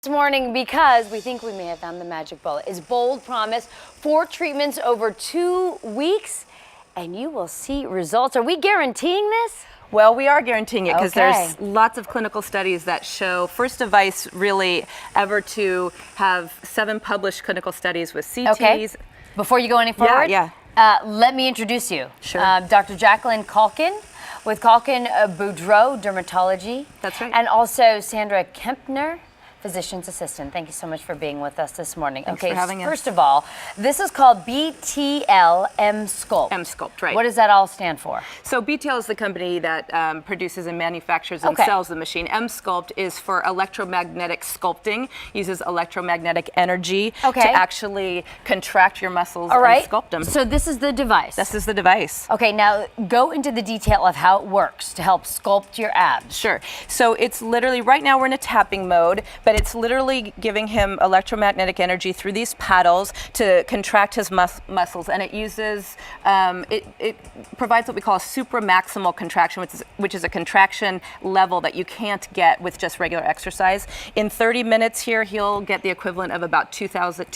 morning because we think we may have found the magic bullet. It's bold promise, 4 treatments over 2 weeks, and you will see results. Are we guaranteeing this? Well, we are guaranteeing it because Okay. there's lots of clinical studies that show first device really ever to have 7 published clinical studies with CTs. Okay. Before you go any forward, let me introduce you. Sure. Dr. Jacqueline Calkin with Calkin Boudreau Dermatology. That's right. And also Sandra Kempner, Physician's Assistant. Thank you so much for being with us this morning. Thanks for having us. First of all, this is called BTL Emsculpt. Emsculpt, right. What does that all stand for? So BTL is the company that produces and manufactures and sells the machine. Emsculpt is for electromagnetic sculpting, uses electromagnetic energy to actually contract your muscles and sculpt them. So this is the device. This is the device. Okay, now go into the detail of how it works to help sculpt your abs. Sure. So it's literally, right now we're in a tapping mode, but it's literally giving him electromagnetic energy through these paddles to contract his muscles, and it uses, it provides what we call a supramaximal contraction, which is a contraction level that you can't get with just regular exercise. In 30 minutes here, he'll get the equivalent of about 20,000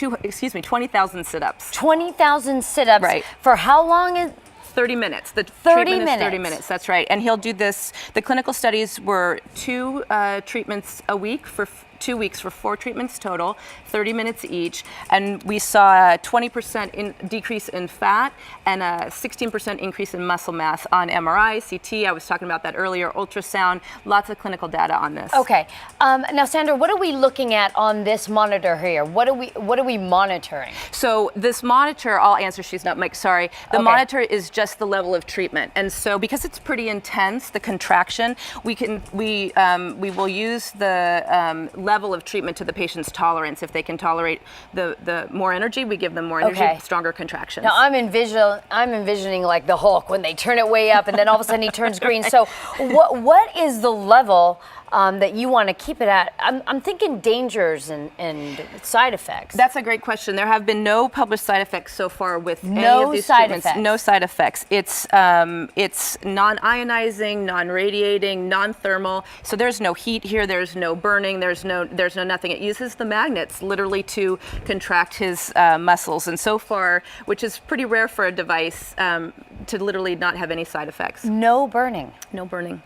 sit-ups. 20,000 sit-ups. Right. For how long? 30 minutes. The 30 treatment minutes. is 30 minutes, that's right. And he'll do this, the clinical studies were 2 treatments a week for 2 weeks for 4 treatments total, 30 minutes each. And we saw a 20% decrease in fat and a 16% increase in muscle mass on MRI, CT, I was talking about that earlier, ultrasound, lots of clinical data on this. Okay. Now, Sandra, what are we looking at on this monitor here? What are we monitoring? So this monitor, I'll answer, she's not Mike, sorry. The monitor is just the level of treatment. And so because it's pretty intense, the contraction, we will use the level of treatment to the patient's tolerance. If they can tolerate the more energy, we give them more energy, stronger contractions. Now I'm envisioning like the Hulk when they turn it way up and then all of a sudden he turns green. So what is the level that you want to keep it at? I'm thinking dangers and side effects. That's a great question. There have been no published side effects so far with any of these treatments. No side effects. It's non-ionizing, non-radiating, non-thermal. So there's no heat here. There's no burning. There's no nothing. It uses the magnets literally to contract his muscles. And so far, which is pretty rare for a device, to literally not have any side effects. No burning. No burning.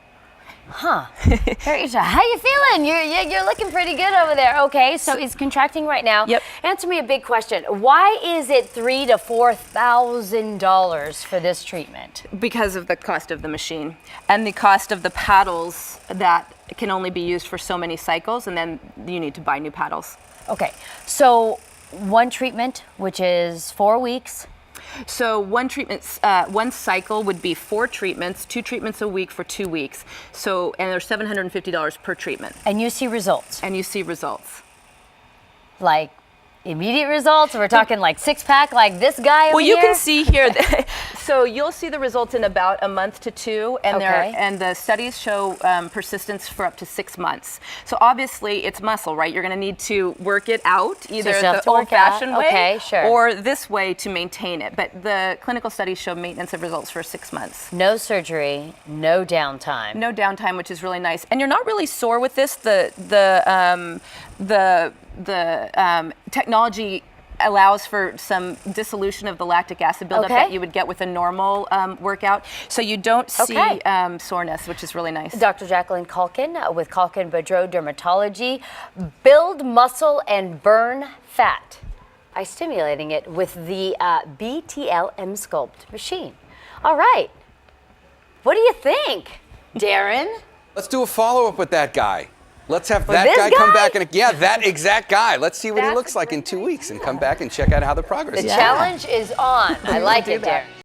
Huh. Very interesting. How you feeling? You're looking pretty good over there. Okay, so he's contracting right now. Yep. Answer me a big question. Why is it $3,000 to $4,000 for this treatment? Because of the cost of the machine and the cost of the paddles that can only be used for so many cycles, and then you need to buy new paddles. Okay, so one treatment, which is 4 weeks. So one cycle would be 4 treatments, 2 treatments a week for 2 weeks. So, and they're $750 per treatment. And you see results. And you see results. Like immediate results? We're talking like 6-pack, like this guy over here? Well, you can see here. So you'll see the results in about a month to 2, and and the studies show persistence for up to 6 months. So obviously it's muscle, right? You're going to need to work it out either the old-fashioned way or this way to maintain it. But the clinical studies show maintenance of results for 6 months. No surgery, no downtime. No downtime, which is really nice. And you're not really sore with this. The technology allows for some dissolution of the lactic acid buildup that you would get with a normal workout. So you don't see soreness, which is really nice. Dr. Jacqueline Calkin with Calkin Boudreau Dermatology. Build muscle and burn fat by stimulating it with the BTL Emsculpt machine. All right. What do you think, Darren? Let's do a follow-up with that guy. Let's have that guy come back and that exact guy. Let's see what he looks like in 2 weeks and come back and check out how the progress is. The challenge is on. I like it, Darren.